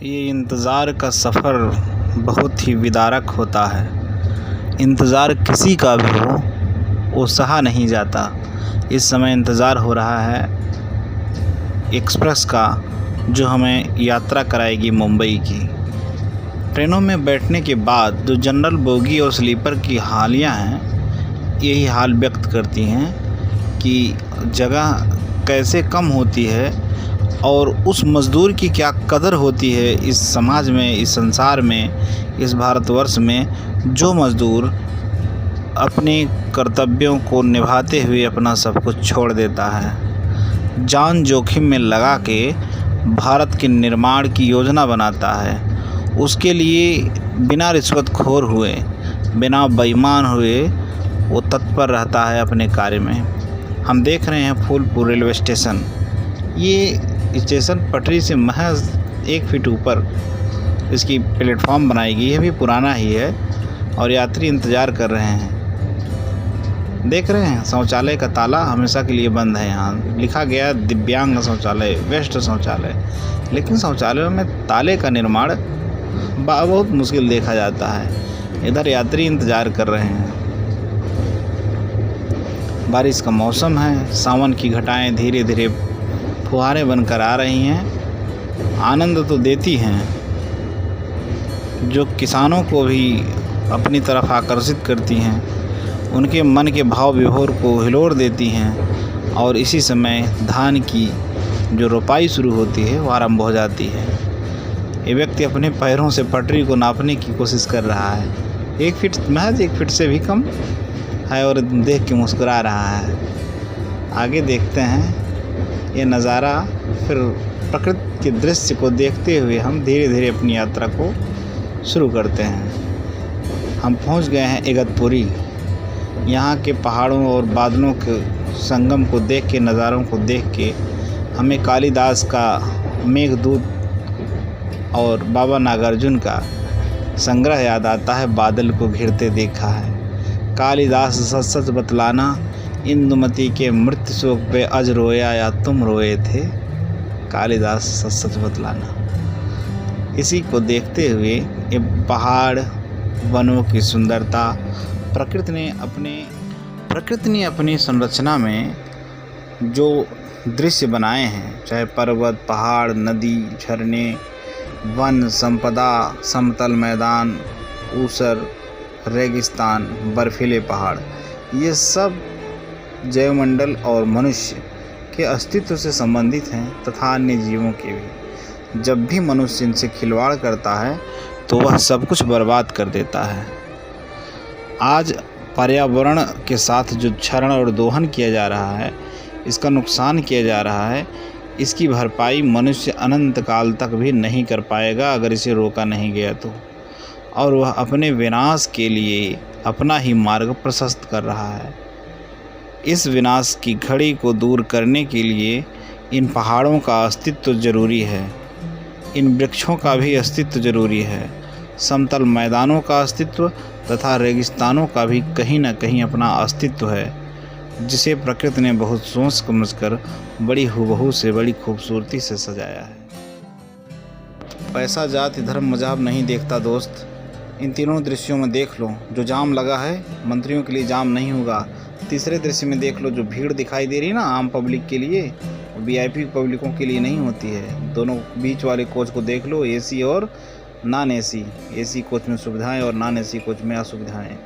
ये इंतज़ार का सफ़र बहुत ही विदारक होता है। इंतज़ार किसी का भी हो वो सहा नहीं जाता। इस समय इंतज़ार हो रहा है एक्सप्रेस का, जो हमें यात्रा कराएगी मुंबई की। ट्रेनों में बैठने के बाद जो जनरल बोगी और स्लीपर की हालियाँ हैं, यही हाल व्यक्त करती हैं कि जगह कैसे कम होती है और उस मज़दूर की क्या कदर होती है इस समाज में, इस संसार में, इस भारतवर्ष में, जो मज़दूर अपने कर्तव्यों को निभाते हुए अपना सब कुछ छोड़ देता है, जान जोखिम में लगा के भारत के निर्माण की योजना बनाता है। उसके लिए बिना रिश्वतखोर हुए, बिना बेईमान हुए वो तत्पर रहता है अपने कार्य में। हम देख रहे हैं फूलपुर रेलवे स्टेशन। ये स्टेशन पटरी से महज 1 फीट ऊपर इसकी प्लेटफॉर्म बनाई गई है। भी पुराना ही है और यात्री इंतज़ार कर रहे हैं। देख रहे हैं शौचालय का ताला हमेशा के लिए बंद है। यहाँ लिखा गया दिव्यांग शौचालय, वेस्ट शौचालय, लेकिन शौचालयों में ताले का निर्माण बहुत मुश्किल देखा जाता है। इधर यात्री इंतज़ार कर रहे हैं। बारिश का मौसम है, सावन की घटाएं धीरे धीरे फुहारें बनकर आ रही हैं। आनंद तो देती हैं, जो किसानों को भी अपनी तरफ आकर्षित करती हैं, उनके मन के भाव विभोर को हिलोर देती हैं। और इसी समय धान की जो रोपाई शुरू होती है वो आरंभ हो जाती है। ये व्यक्ति अपने पैरों से पटरी को नापने की कोशिश कर रहा है। 1 फीट, महज 1 फीट से भी कम है, और देख के मुस्कुरा रहा है। आगे देखते हैं ये नज़ारा। फिर प्रकृति के दृश्य को देखते हुए हम धीरे धीरे अपनी यात्रा को शुरू करते हैं। हम पहुंच गए हैं इगतपुरी। यहाँ के पहाड़ों और बादलों के संगम को देख के, नज़ारों को देख के हमें कालिदास का मेघदूत और बाबा नागार्जुन का संग्रह याद आता है। बादल को घिरते देखा है, कालिदास सच सच बतलाना, इंदुमती के मृत्यु शोक पे अज रोया या तुम रोए थे। कालिदास सच सच बतलाना। इसी को देखते हुए ये पहाड़, वनों की सुंदरता, प्रकृति ने अपनी संरचना में जो दृश्य बनाए हैं, चाहे पर्वत, पहाड़, नदी, झरने, वन संपदा, समतल मैदान, ऊसर, रेगिस्तान, बर्फीले पहाड़, ये सब जैवमंडल और मनुष्य के अस्तित्व से संबंधित हैं तथा अन्य जीवों के भी। जब भी मनुष्य इनसे खिलवाड़ करता है तो वह सब कुछ बर्बाद कर देता है। आज पर्यावरण के साथ जो क्षरण और दोहन किया जा रहा है, इसका नुकसान किया जा रहा है, इसकी भरपाई मनुष्य अनंत काल तक भी नहीं कर पाएगा अगर इसे रोका नहीं गया तो। और वह अपने विनाश के लिए अपना ही मार्ग प्रशस्त कर रहा है। इस विनाश की घड़ी को दूर करने के लिए इन पहाड़ों का अस्तित्व जरूरी है, इन वृक्षों का भी अस्तित्व जरूरी है, समतल मैदानों का अस्तित्व तथा रेगिस्तानों का भी कहीं न कहीं अपना अस्तित्व है, जिसे प्रकृति ने बहुत सोच समझकर बड़ी हुबहू से, बड़ी खूबसूरती से सजाया है। पैसा, जाति, धर्म, मजहब नहीं देखता दोस्त। इन तीनों दृश्यों में देख लो, जो जाम लगा है मंत्रियों के लिए जाम नहीं होगा। तीसरे दृश्य में देख लो, जो भीड़ दिखाई दे रही है ना आम पब्लिक के लिए, वीआईपी पब्लिकों के लिए नहीं होती है। दोनों बीच वाले कोच को देख लो, एसी और नॉन एसी। एसी कोच में सुविधाएं और नॉन एसी कोच में असुविधाएं।